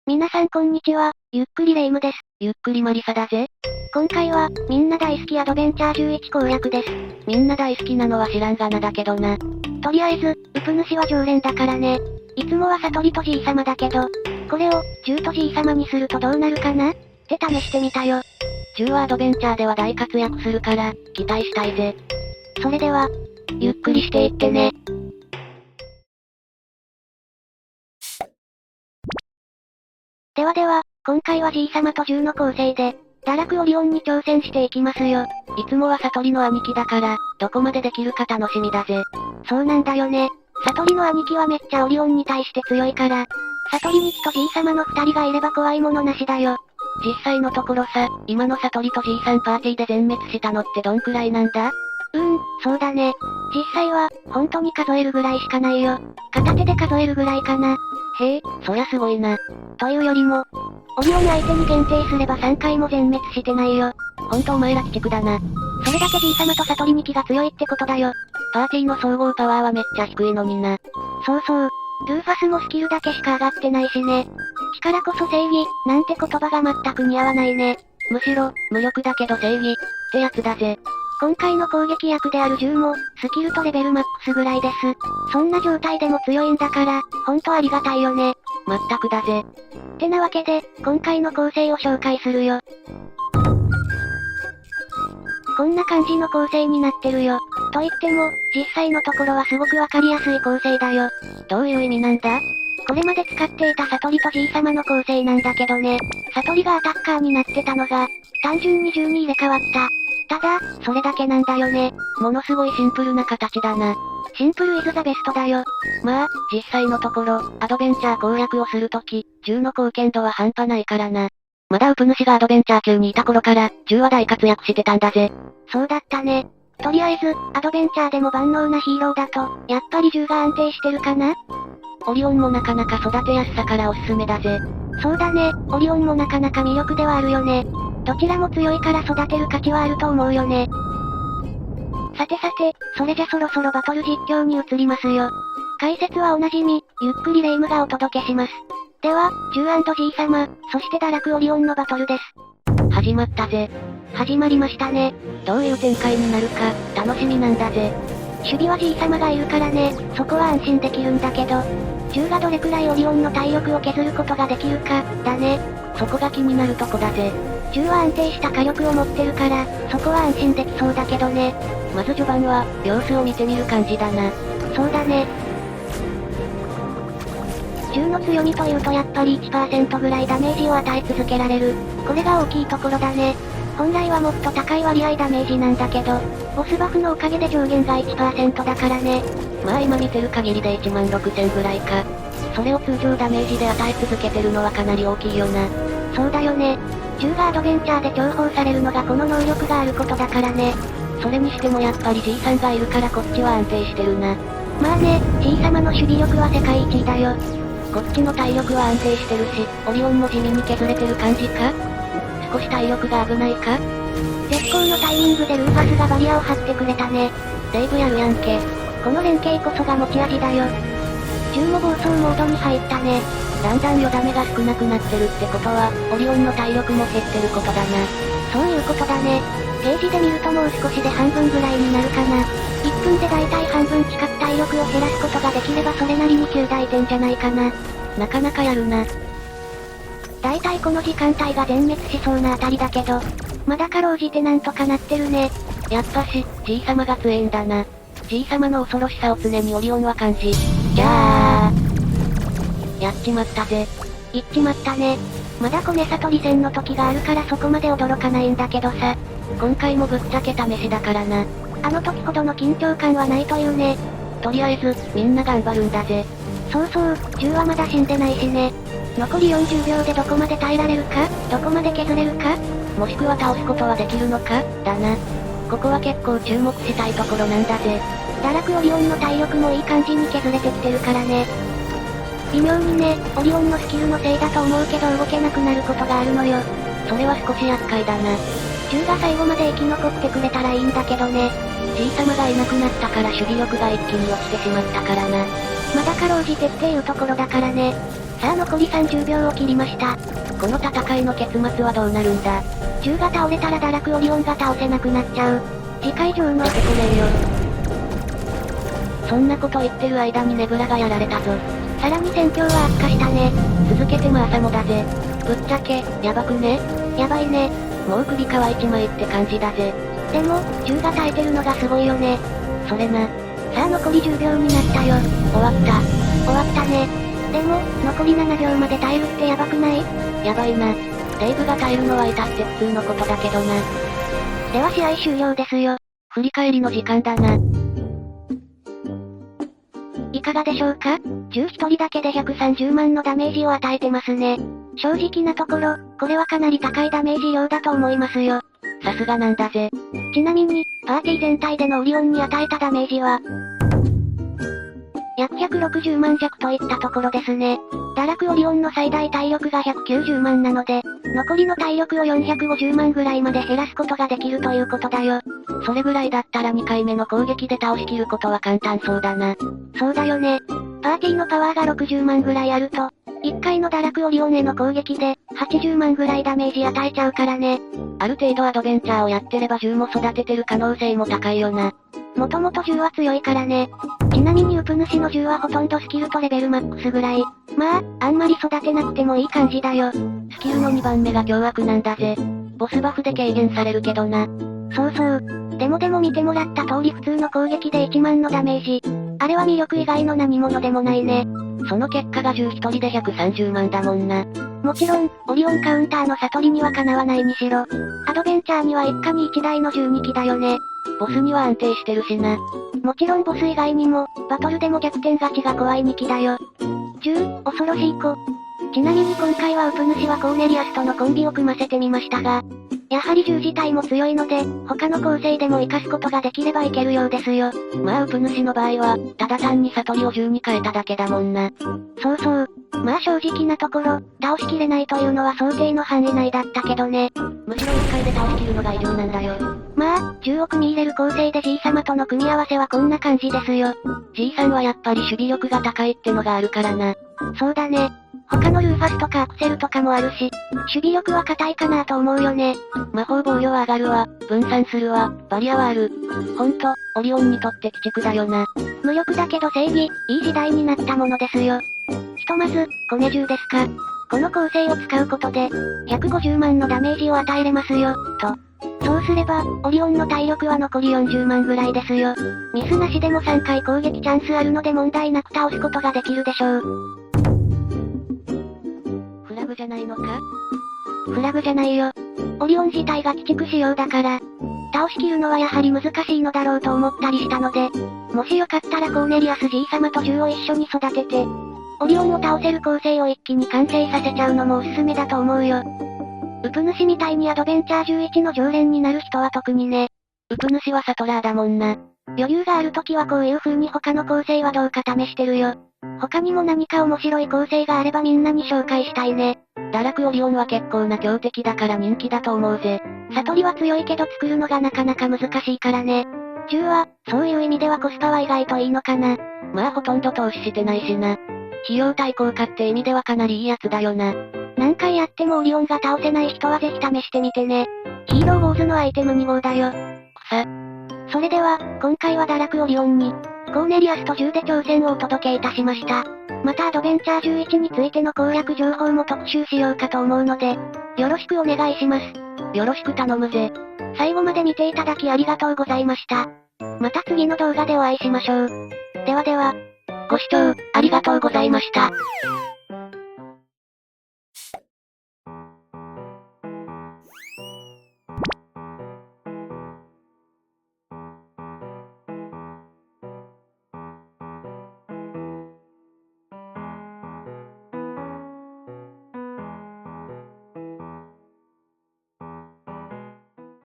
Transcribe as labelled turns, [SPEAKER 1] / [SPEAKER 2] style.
[SPEAKER 1] 皆さんこんにちは、ゆっくりレ夢ムです。
[SPEAKER 2] ゆっくりマリサだぜ。
[SPEAKER 1] 今回は、みんな大好きアドベンチャー11攻略です。
[SPEAKER 2] みんな大好きなのは知らんがなだけどな。
[SPEAKER 1] とりあえず、ウプ主は常連だからね。いつもは悟りとじいさまだけど、これを、10とじいさまにするとどうなるかなって試してみたよ。
[SPEAKER 2] 10はアドベンチャーでは大活躍するから、期待したいぜ。
[SPEAKER 1] それでは、
[SPEAKER 2] ゆっくりしていってね。
[SPEAKER 1] では、今回はじいさまと10の構成で、堕落オリオンに挑戦していきますよ。
[SPEAKER 2] いつもは悟りの兄貴だから、どこまでできるか楽しみだぜ。
[SPEAKER 1] そうなんだよね。悟りの兄貴はめっちゃオリオンに対して強いから、悟りにきとじいさまの2人がいれば怖いものなしだよ。
[SPEAKER 2] 実際のところさ、今の悟りとじいさんパーティーで全滅したのってどんくらいなんだ？
[SPEAKER 1] そうだね。実際は、本当に数えるぐらいしかないよ。片手で数えるぐらいかな。
[SPEAKER 2] へえ、そりゃすごいな。
[SPEAKER 1] というよりも、オリオン相手に限定すれば3回も全滅してないよ。
[SPEAKER 2] ほんとお前ら鬼畜だな。
[SPEAKER 1] それだけじいさまと悟りに気が強いってことだよ。
[SPEAKER 2] パーティーの総合パワーはめっちゃ低いのにな。
[SPEAKER 1] そうそう。ルーファスもスキルだけしか上がってないしね。力こそ正義、なんて言葉が全く似合わないね。
[SPEAKER 2] むしろ、無力だけど正義、ってやつだぜ。
[SPEAKER 1] 今回の攻撃役である10も、スキルとレベルマックスぐらいです。そんな状態でも強いんだから、ほんとありがたいよね。
[SPEAKER 2] まったくだぜ。
[SPEAKER 1] ってなわけで、今回の構成を紹介するよ。こんな感じの構成になってるよ。と言っても、実際のところはすごくわかりやすい構成だよ。
[SPEAKER 2] どういう意味なんだ？
[SPEAKER 1] これまで使っていた悟りとじいさまの構成なんだけどね。悟りがアタッカーになってたのが、単純に10に入れ替わった。ただ、それだけなんだよね。
[SPEAKER 2] ものすごいシンプルな形だな。
[SPEAKER 1] シンプルイズザベストだよ。
[SPEAKER 2] まあ、実際のところ、アドベンチャー攻略をするとき、10の貢献度は半端ないからな。まだウプ主がアドベンチャー級にいた頃から、10は大活躍してたんだぜ。
[SPEAKER 1] そうだったね。とりあえず、アドベンチャーでも万能なヒーローだと、やっぱり10が安定してるかな？
[SPEAKER 2] オリオンもなかなか育てやすさからおすすめだぜ。
[SPEAKER 1] そうだね、オリオンもなかなか魅力ではあるよね。どちらも強いから育てる価値はあると思うよね。さて、それじゃそろそろバトル実況に移りますよ。解説はおなじみ、ゆっくりレ夢ムがお届けします。では、10&G 様、そして堕落オリオンのバトルです。
[SPEAKER 2] 始まったぜ。
[SPEAKER 1] 始まりましたね。
[SPEAKER 2] どういう展開になるか、楽しみなんだぜ。
[SPEAKER 1] 守備は G 様がいるからね、そこは安心できるんだけど、10がどれくらいオリオンの体力を削ることができるか、だね。
[SPEAKER 2] そこが気になるとこだぜ。
[SPEAKER 1] 10は安定した火力を持ってるから、そこは安心できそうだけどね。
[SPEAKER 2] まず序盤は、様子を見てみる感じだな。
[SPEAKER 1] そうだね。10の強みというとやっぱり 1% ぐらいダメージを与え続けられる。これが大きいところだね。本来はもっと高い割合ダメージなんだけど、ボスバフのおかげで上限が 1% だからね。
[SPEAKER 2] まあ今見てる限りで16000ぐらいか。それを通常ダメージで与え続けてるのはかなり大きいよな。
[SPEAKER 1] そうだよね。10がアドベンチャーで重宝されるのがこの能力があることだからね。
[SPEAKER 2] それにしてもやっぱり G さんがいるからこっちは安定してるな。
[SPEAKER 1] まあね、G 様の守備力は世界一位だよ。
[SPEAKER 2] こっちの体力は安定してるし、オリオンも地味に削れてる感じか？少し体力が危ないか？
[SPEAKER 1] 絶好のタイミングでルーファスがバリアを張ってくれたね。
[SPEAKER 2] レイブやるやんけ。
[SPEAKER 1] この連携こそが持ち味だよ。10も暴走モードに入ったね。
[SPEAKER 2] だんだんよだめが少なくなってるってことは、オリオンの体力も減ってることだな。
[SPEAKER 1] そういうことだね。ページで見るともう少しで半分ぐらいになるかな。1分でだいたい半分近く体力を減らすことができればそれなりに9大点じゃないかな。
[SPEAKER 2] なかなかやるな。
[SPEAKER 1] だいたいこの時間帯が全滅しそうなあたりだけど、まだかろうじてなんとかなってるね。
[SPEAKER 2] やっぱし、G 様が強えんだな。G 様の恐ろしさを常にオリオンは感じ。
[SPEAKER 1] じゃ
[SPEAKER 2] やっちまったぜ。
[SPEAKER 1] 言っちまったね。まだコネ悟り戦の時があるからそこまで驚かないんだけどさ。
[SPEAKER 2] 今回もぶっちゃけ試しだからな。
[SPEAKER 1] あの時ほどの緊張感はないというね。
[SPEAKER 2] とりあえず、みんな頑張るんだぜ。
[SPEAKER 1] そうそう、10はまだ死んでないしね。残り40秒でどこまで耐えられるか、どこまで削れるか、
[SPEAKER 2] もしくは倒すことはできるのか、だな。ここは結構注目したいところなんだぜ。
[SPEAKER 1] 堕落オリオンの体力もいい感じに削れてきてるからね。微妙にね、オリオンのスキルのせいだと思うけど動けなくなることがあるのよ。
[SPEAKER 2] それは少し厄介だな。
[SPEAKER 1] 10が最後まで生き残ってくれたらいいんだけどね。
[SPEAKER 2] G 様がいなくなったから守備力が一気に落ちてしまったからな。
[SPEAKER 1] まだかろうじてっていうところだからね。さあ残り30秒を切りました。
[SPEAKER 2] この戦いの結末はどうなるんだ。
[SPEAKER 1] 銃が倒れたら堕落オリオンが倒せなくなっちゃう。次回上の。
[SPEAKER 2] 出てこねえよ。そんなこと言ってる間にネブラがやられたぞ。
[SPEAKER 1] さらに戦況は悪化したね。
[SPEAKER 2] 続けても朝もだぜ。ぶっちゃけ、やばくね？
[SPEAKER 1] やばいね。
[SPEAKER 2] もう首皮一枚って感じだぜ。
[SPEAKER 1] でも、銃が耐えてるのがすごいよね。
[SPEAKER 2] それな。
[SPEAKER 1] さあ残り10秒になったよ。
[SPEAKER 2] 終わった。
[SPEAKER 1] 終わったね。でも、残り7秒まで耐えるってやばくない？
[SPEAKER 2] やばいな。レイブが耐えるのは至って普通のことだけどな。
[SPEAKER 1] では試合終了ですよ。
[SPEAKER 2] 振り返りの時間だな。
[SPEAKER 1] いかがでしょうか？銃1人だけで130万のダメージを与えてますね。正直なところ、これはかなり高いダメージ量だと思いますよ。
[SPEAKER 2] さすがなんだぜ。
[SPEAKER 1] ちなみに、パーティー全体でのオリオンに与えたダメージは、約160万弱といったところですね。堕落オリオンの最大体力が190万なので、残りの体力を450万ぐらいまで減らすことができるということだよ。
[SPEAKER 2] それぐらいだったら2回目の攻撃で倒しきることは簡単そうだな。
[SPEAKER 1] そうだよね。パーティーのパワーが60万ぐらいあると、1回の堕落オリオンへの攻撃で、80万ぐらいダメージ与えちゃうからね。
[SPEAKER 2] ある程度アドベンチャーをやってれば銃も育ててる可能性も高いよな。
[SPEAKER 1] もともと銃は強いからね。ちなみにウプ主の銃はほとんどスキルとレベルマックスぐらい。まあ、あんまり育てなくてもいい感じだよ。
[SPEAKER 2] スキルの2番目が凶悪なんだぜ。ボスバフで軽減されるけどな。
[SPEAKER 1] そうそう。でも見てもらった通り普通の攻撃で1万のダメージ。あれは魅力以外の何者でもないね。
[SPEAKER 2] その結果が銃1人で130万だもんな。
[SPEAKER 1] もちろん、オリオンカウンターの悟りにはかなわないにしろ。アドベンチャーには一家に1台の12機だよね。
[SPEAKER 2] ボスには安定してるしな。
[SPEAKER 1] もちろんボス以外にも、バトルでも逆転勝ちが怖い2機だよ。10、恐ろしい子。ちなみに今回はウプ主はコーネリアスとのコンビを組ませてみましたが、やはり銃自体も強いので、他の構成でも活かすことができればいけるようですよ。
[SPEAKER 2] まあウプ主の場合は、ただ単に悟りを銃に変えただけだもんな。
[SPEAKER 1] そうそう。まあ正直なところ、倒しきれないというのは想定の範囲内だったけどね。
[SPEAKER 2] むしろ1回で倒しきるのが異常なんだよ。
[SPEAKER 1] まあ、10を組み入れる構成で G 様との組み合わせはこんな感じですよ。
[SPEAKER 2] G さんはやっぱり守備力が高いってのがあるからな。
[SPEAKER 1] そうだね。他のルーファスとかアクセルとかもあるし、守備力は硬いかなと思うよね。
[SPEAKER 2] 魔法防御は上がるわ、分散するわ、バリアはある。ほんと、オリオンにとって鬼畜だよな。
[SPEAKER 1] 無力だけど正義、いい時代になったものですよ。ひとまず、コネ銃ですか。この構成を使うことで、150万のダメージを与えれますよ、と。そうすれば、オリオンの体力は残り40万ぐらいですよ。ミスなしでも3回攻撃チャンスあるので問題なく倒すことができるでしょう。
[SPEAKER 2] フラグじゃないのか？
[SPEAKER 1] フラグじゃないよ。オリオン自体が鬼畜仕様だから、倒しきるのはやはり難しいのだろうと思ったりしたので、もしよかったらコーネリアス G 様と銃を一緒に育てて、オリオンを倒せる構成を一気に完成させちゃうのもおすすめだと思うよ。ウプ主みたいにアドベンチャー11の常連になる人は特にね。
[SPEAKER 2] ウプ主はサトラーだもんな。
[SPEAKER 1] 余裕がある時はこういう風に他の構成はどうか試してるよ。他にも何か面白い構成があればみんなに紹介したいね。
[SPEAKER 2] 堕落オリオンは結構な強敵だから人気だと思うぜ。
[SPEAKER 1] 悟りは強いけど作るのがなかなか難しいからね。銃は、そういう意味ではコスパは意外といいのかな。
[SPEAKER 2] まあほとんど投資してないしな。費用対効果って意味ではかなりいいやつだよな。
[SPEAKER 1] 何回やってもオリオンが倒せない人はぜひ試してみてね。ヒーローウォーズのアイテム2号だよ。それでは、今回は堕落オリオンに、コーネリアスと銃で挑戦をお届けいたしました。またアドベンチャー11についての攻略情報も特集しようかと思うので、よろしくお願いします。
[SPEAKER 2] よろしく頼むぜ。
[SPEAKER 1] 最後まで見ていただきありがとうございました。また次の動画でお会いしましょう。ではでは、
[SPEAKER 2] ご視聴、ありがとうございました。